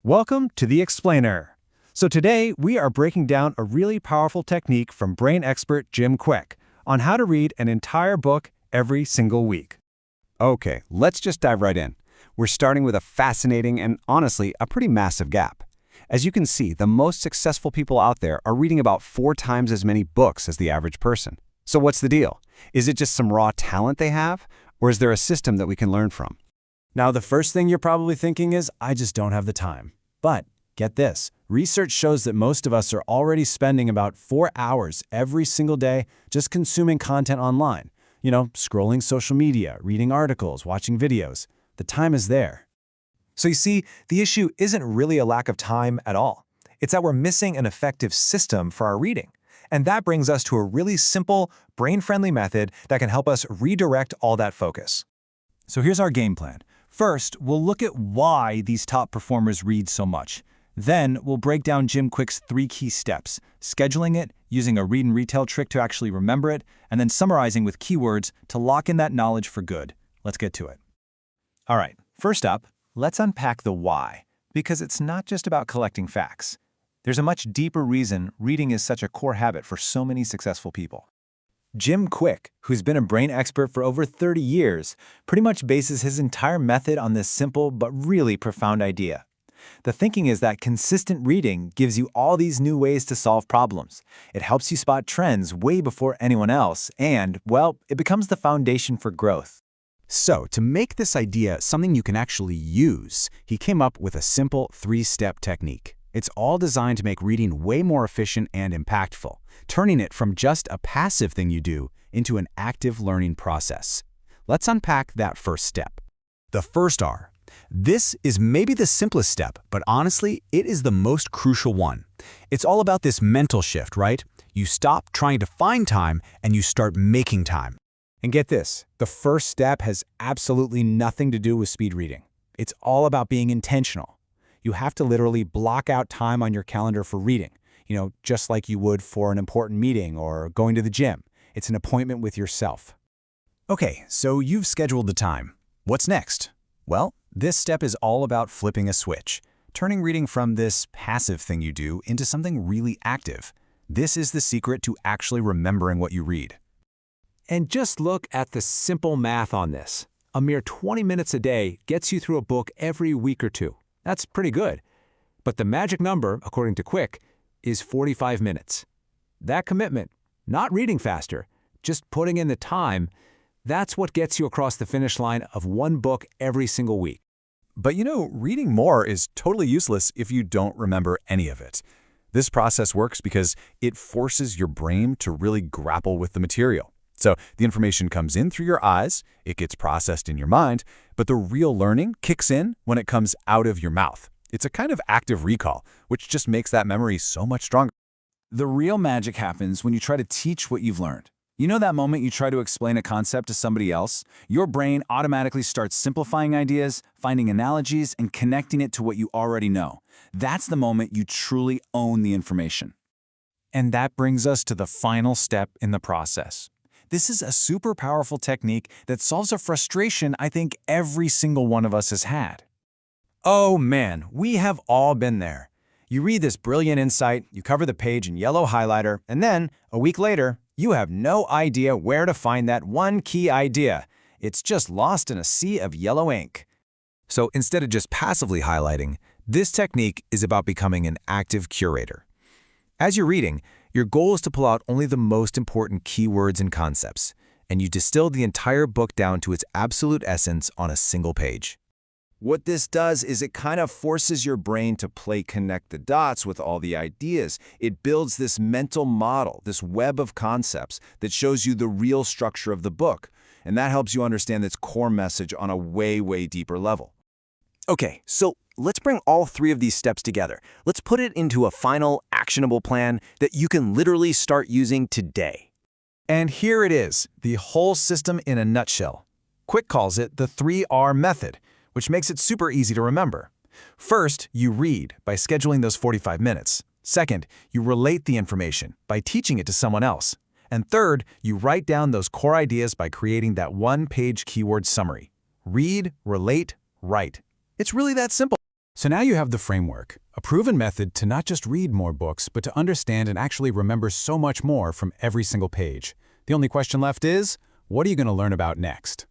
Welcome to The Explainer. So today we are breaking down a really powerful technique from brain expert Jim Kwik on how to read an entire book every single week. Okay, let's just dive right in. We're starting with a fascinating and honestly a pretty massive gap. As you can see, the most successful people out there are reading about 4 times as many books as the average person. So what's the deal? Is it just some raw talent they have? Or is there a system that we can learn from? Now, the first thing you're probably thinking is, I just don't have the time. But get this, research shows that most of us are already spending about 4 hours every single day just consuming content online. Scrolling social media, reading articles, watching videos. The time is there. So you see, the issue isn't really a lack of time at all. It's that we're missing an effective system for our reading. And that brings us to a really simple, brain-friendly method that can help us redirect all that focus. So here's our game plan. First, we'll look at why these top performers read so much. Then, we'll break down Jim Kwik's 3 key steps, scheduling it, using a read and retell trick to actually remember it, and then summarizing with keywords to lock in that knowledge for good. Let's get to it. All right, first up, let's unpack the why, because it's not just about collecting facts. There's a much deeper reason reading is such a core habit for so many successful people. Jim Kwik, who's been a brain expert for over 30 years, pretty much bases his entire method on this simple but really profound idea. The thinking is that consistent reading gives you all these new ways to solve problems. It helps you spot trends way before anyone else, and, well, it becomes the foundation for growth. So, to make this idea something you can actually use, he came up with a simple 3-step technique. It's all designed to make reading way more efficient and impactful, turning it from just a passive thing you do into an active learning process. Let's unpack that first step. The first R. This is maybe the simplest step, but honestly, it is the most crucial one. It's all about this mental shift, right? You stop trying to find time and you start making time. And get this, the first step has absolutely nothing to do with speed reading. It's all about being intentional. You have to literally block out time on your calendar for reading, just like you would for an important meeting or going to the gym. It's an appointment with yourself. Okay, so you've scheduled the time. What's next? Well, this step is all about flipping a switch, turning reading from this passive thing you do into something really active. This is the secret to actually remembering what you read. And just look at the simple math on this. A mere 20 minutes a day gets you through a book every week or two. That's pretty good. But the magic number, according to Kwik, is 45 minutes. That commitment, not reading faster, just putting in the time, that's what gets you across the finish line of one book every single week. But reading more is totally useless if you don't remember any of it. This process works because it forces your brain to really grapple with the material. So the information comes in through your eyes, it gets processed in your mind, but the real learning kicks in when it comes out of your mouth. It's a kind of active recall, which just makes that memory so much stronger. The real magic happens when you try to teach what you've learned. You know that moment you try to explain a concept to somebody else? Your brain automatically starts simplifying ideas, finding analogies, and connecting it to what you already know. That's the moment you truly own the information. And that brings us to the final step in the process. This is a super powerful technique that solves a frustration I think every single one of us has had. Oh man, we have all been there. You read this brilliant insight, you cover the page in yellow highlighter, and then, a week later, you have no idea where to find that one key idea. It's just lost in a sea of yellow ink. So instead of just passively highlighting, this technique is about becoming an active curator. As you're reading, your goal is to pull out only the most important keywords and concepts, and you distill the entire book down to its absolute essence on a single page. What this does is it kind of forces your brain to connect the dots with all the ideas. It builds this mental model, this web of concepts that shows you the real structure of the book, and that helps you understand its core message on a way deeper level. Okay, so let's bring all 3 of these steps together. Let's put it into a final, actionable plan that you can literally start using today. And here it is, the whole system in a nutshell. Kwik calls it the 3R method, which makes it super easy to remember. First, you read by scheduling those 45 minutes. Second, you relate the information by teaching it to someone else. And third, you write down those core ideas by creating that one-page keyword summary. Read, relate, write. It's really that simple. So now you have the framework, a proven method to not just read more books, but to understand and actually remember so much more from every single page. The only question left is, what are you going to learn about next?